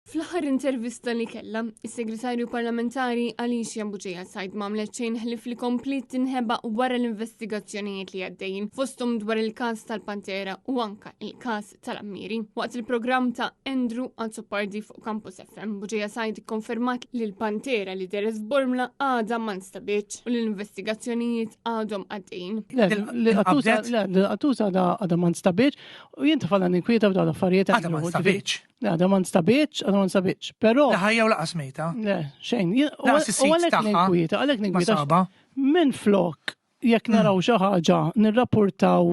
Fl-aħħar intervista li kellha, is-Segretarju Parlamentari Alicia Buġeja Said m'għamlet xejn ħlif li komplit tinħeba wara l-investigazzjonijiet li għaddejjin fosthom dwar il-każ tal-Pantera u anka il-każ tal-Ammiri. Waqt il-programm ta' Andrew Azzopardi fuq Campus FM, Buġeja Said ikkonfermat li l-Pantera li deres f'Bormla għadha ma nstabitx u l-investigazzjonijiet għadhom għaddejjin. L-qattuża għadha ma nstabitx u jien tfal ninkwieta f'dawn l-affarijiet. Għadha ma nstabitx. Għadha ma nstabitx, però. Ħajja u laqas mejta. Le, xejn. U għalhekk ninkwieta. Min flok jekk naraw xi ħaġa nirrapportaw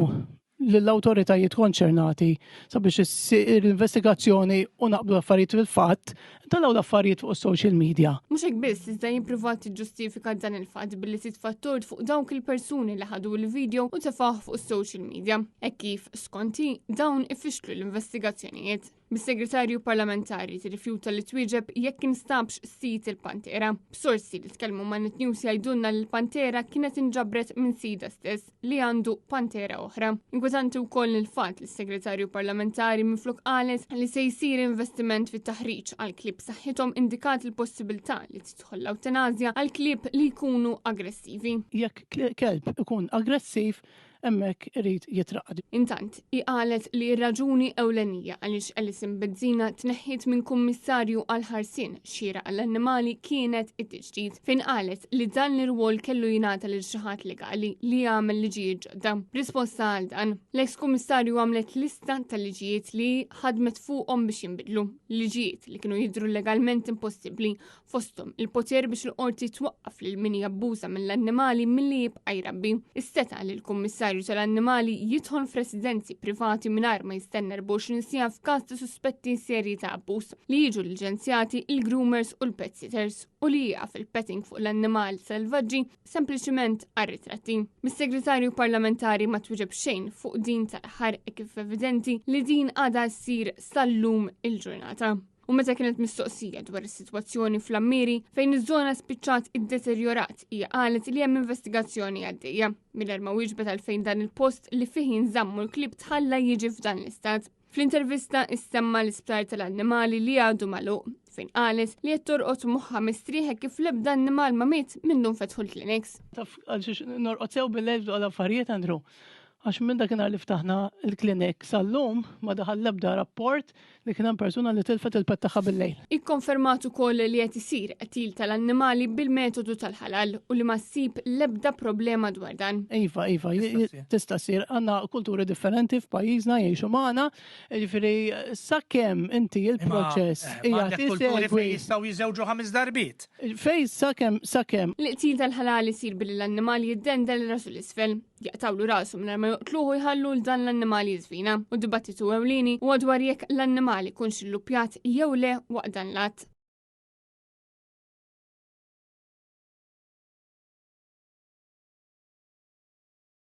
lill-awtoritajiet konċernati sabiex issir investigazzjoni u naqblu affarijiet fil-fatt, talaw l-affarijiet fuq is-social media. Mhux hekk biss iżda jippruva tiġġustifika dan il-fatt billi titfattort fuq dawk il-persuni li ħadu l-video u tefaħ fuq is-social media. Hekk kif skonti dawn ifixklu l-investigazzjonijiet. Bis-Segretarju Parlamentari tirrifjuta li twieġeb jekk instabx sit il-Pantera. B'sorsi li tkellmu ma' Net News jgħidulna li l-Pantera kienet inġabret minn sida stess li għandu Pantera oħra. Inkwetanti wkoll il-fatt li s-Segretarju Parlamentari minflok qalet li se jsir investiment fit-taħriġ għal klib saħħithom indikat il-possibilità li tidħol l-eutanazja għal klib li jkunu aggressivi. Jekk kelb ikun aggressiv, emmek irrid jitraqad. Intant, qalet li r-raġuni ewlenija għaliex Alison Bezzina tneħħit minn kummissarju għal-ħarsien xira għall-annimali kienet it-tiġdid, fejn qalet li dan l-irwol kellu jingħata lil xi ħadd legali li jagħmel liġijiet ġodda. Risposta għal dan, l-eks kummissarju għamlet lista tal-liġijiet li ħadmet fuqhom biex jinbidlu. Liġijiet li kienu jidhru legalment impossibbli fosthom il-poter biex l-qorti twaqqaf lil min jabbuża mill-annimali milli jibqa' jrabbi. Isteta li l-kummissarju tal-annimali jidħol f'residenzi privati mingħajr ma jistenna 24 siegħa f'każ ta' suspetti serji ta' abbuż li jiġu liċenzjati il-groomers u l-pet sitters u li jaqaf il-petting fuq l-annimali selvaġġi sempliċiment għar-ritratti. Mis-Segretarju Parlamentari ma twieġeb xejn fuq din tal-aħħar kif evidenti li din għadha ssir sal-lum il-ġurnata. U meta kienet mistoqsija dwar is-sitwazzjoni fl-Ammiri fejn iż-żona spiċċat iddeterjorat hija qalet li hemm investigazzjoni għaddejja mingħajr ma wieġbet għalfejn dan il-post li fih jinżammu l-klib tħalla jiġi f'dan l-istat. Fl-intervista issemma l-isptar tal-annimali li għadu magħluq fejn qalet li qed torqod moħħa mistrieħek kif l-ebda annimal ma miet minnhom fetħu l-kliniks. Taf għaliex norqod sew bil-lejl għal affarijiet Andrew. Għax minn dakinhar li ftaħna l-klinik sal-lum ma daħal l-ebda rapport li kien hemm persuna li tilfet il-pett tagħha bil-lejl. Ikkonfermat ukoll li qed isir qtil tal-annimali bil-metodu tal-ħalal u li ma ssib l-ebda problema dwar dan. Iva, tista' ssir għandna kulturi differenti f'pajjiżna jgħixu magħna, jiġifieri sakemm inti il-proċess hija tisegwi jistgħu jiżewġu 5 darbiet. Fejn sakemm. L-qtil tal-ħalal isir billi l-annimali jiddendel rasu l-isfel, jaqtawlu rasu minn ma joqtluhu jħallu l-dan l-annimali jżvina u dibattitu ewlieni u dwar jekk l-annimali kunx illupjat jew le waqt dan l-att.